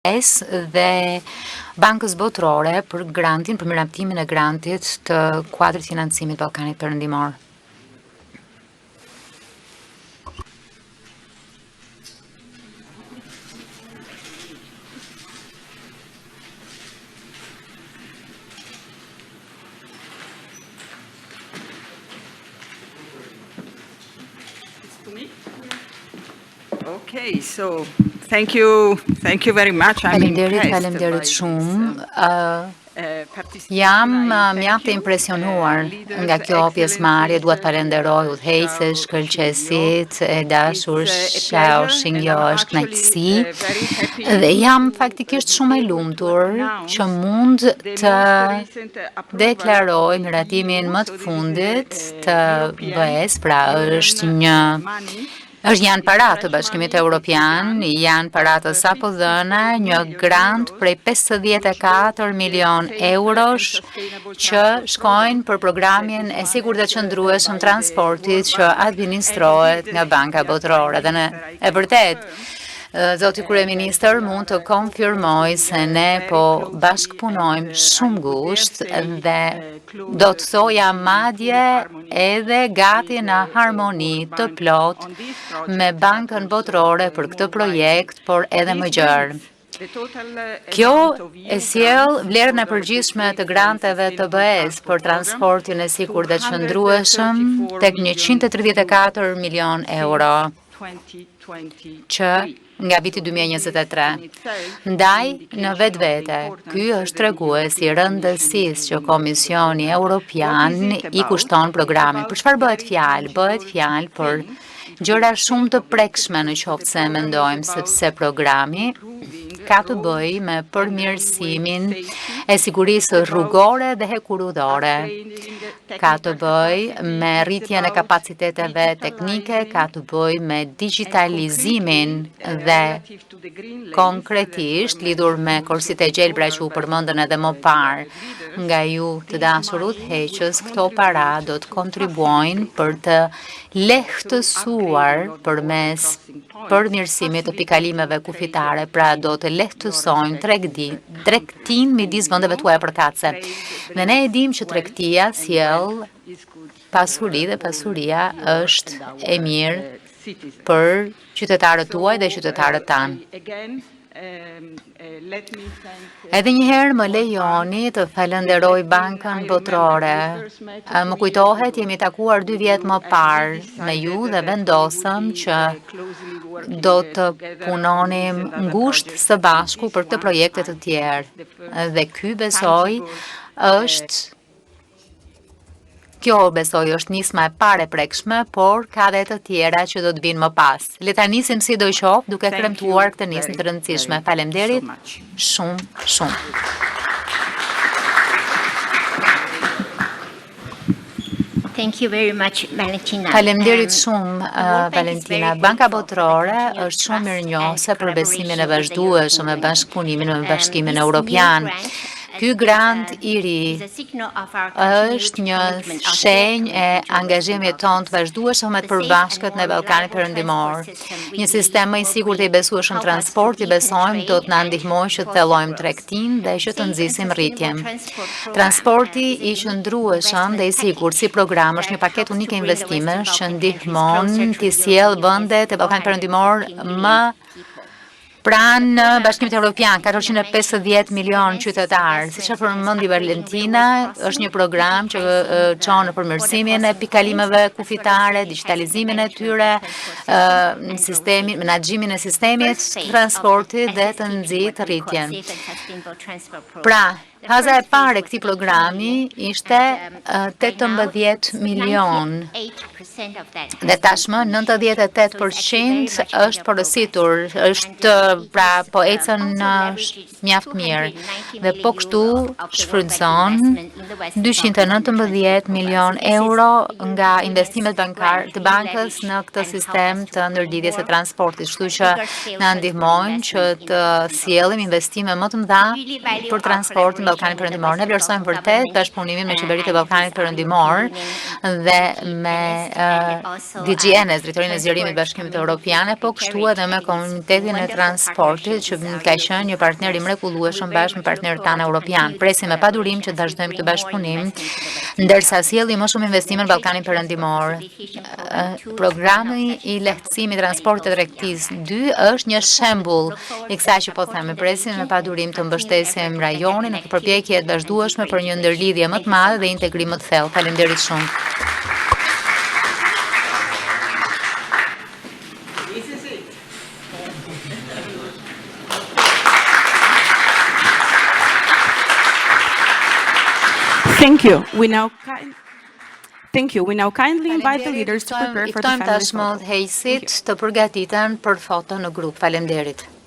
dhe Bankës Botërore për grantin, për miratimin e grantit të kuadrit financimit Ballkanit Perëndimor. Okay, so thank you very much. Faleminderit shumë. Jam mjaft e impresionuar nga kjo pjesëmarrje. Dua të falenderoj udhëheqësit, shkëlqesit e dashur Shaoshin, jo është kënaqësi. Dhe jam faktikisht shumë e lumtur që mund të deklaroj miratimin më të fundit të BE-s, pra janë para të Bashkimit Evropian, janë para të sapo dhëna një grant prej 54 milion eurosh që shkojnë për programin e sigurt të qëndrueshëm transportit që administrohet nga Banka Botërore. Dhe e vërtet, Zoti Kryeministër mund të konfirmoj se ne po bashkëpunojmë shumë ngushtë dhe do të thoja madje edhe gati në harmoni të plot me Bankën Botërore për këtë projekt, por edhe më gjerë. Kjo e sjell vlerën e përgjithshme të granteve të BE-s për transportin e sigurt dhe qëndrueshëm tek 134 milion euro që nga viti 2023. Ndaj, në vetvete, ky është tregues i rëndësisë që Komisioni Evropian i kushton programin. Për çfarë bëhet fjalë? Bëhet fjalë për gjëra shumë të prekshme në qoftë se mendojmë, sepse programi ka të bëjë me përmirësimin e sigurisë rrugore dhe hekurudore. Ka të bëjë me rritjen e kapaciteteve teknike, ka të bëjë me digitalizimin dhe konkretisht lidhur me korsit e gjelbra që u përmendën edhe më parë nga ju të dashur udhëheqës, këto para do të kontribuojnë për të lehtësuar përmes përmirësimit të pikalimeve kufitare, pra do të lehtësojnë tregtin midis vendeve tuaja përkatëse. Dhe ne e dim që tregtia sjell pasuri dhe pasuria është e mirë për qytetarët tuaj dhe qytetarët tanë. Edhe njëherë më lejoni të falenderoj Bankën Botërore. Më kujtohet, jemi takuar 2 vjet më parë me ju dhe vendosëm që do të punonim ngushtë së bashku për këtë projekte të tjerë. Dhe ky besoj është nisma e parë e prekshme, por ka dhe të tjera që do të vinë më pas. Le ta nisim si do qoftë duke kremtuar këtë nismë të rëndësishme. Faleminderit shumë. Thank you very much, Valentina. Faleminderit shumë, Valentina. Banka Botërore është shumë mirënjohëse për besimin e vazhdueshëm me bashkëpunimin me Bashkimin Evropian. Ky grant i ri është një shenjë e angazhimit tonë të vazhdueshëm me të përbashkët në Ballkanin Perëndimor. Një sistem më i sigurt dhe i besueshëm transporti besojmë do të na ndihmojë që të thellojmë tregtinë dhe që të nxisim rritjen. Transporti i qëndrueshëm dhe i sigurt si program është një paketë unike investimesh që ndihmon të sjellë vendet e Ballkanit Perëndimor më pranë Bashkimit Evropian, 450 milion qytetarë. Siç e përmendi Valentina, është një program që çon në përmirësimin e pikalimeve kufitare, digitalizimin e tyre, menaxhimin e sistemit transportit dhe të nxit rritjen. Pra, faza e parë e këtij programi ishte 18 milion. Dhe tashmë 98% është porositur, është pra po ecën mjaft mirë. Dhe po kështu shfrytëzon 219 milion euro nga investimet bankare të bankës në këtë sistem të ndërlidhjes së transportit, kështu që na ndihmojnë që të sjellim investime më të mëdha për transportin Ballkanit Perëndimor. Ne vlerësojmë vërtet bashkëpunimin me qeveritë e Ballkanit Perëndimor dhe me DG Enes, drejtorinë e zgjerimit të Bashkimit Evropian, po kështu edhe me Komunitetin e Transportit që ka qenë një partner i mrekullueshëm bashkë me partnerët tanë evropian. Presim me padurim që të vazhdojmë këtë bashkëpunim, ndërsa sjelli më shumë investime në Ballkanin Perëndimor. Programi i lehtësimit të transportit rrektis 2 është një shembull i kësaj që po them. Presim me padurim të mbështesim rajonin në përpjekje të vazhdueshme për një ndërlidhje më të madhe dhe integrim më të thellë. Faleminderit shumë. Thank you. We now kindly invite the leaders to prepare for the Ftojmë family tashmë photo. udhëheqësit të përgatiten për foto në grup. Faleminderit.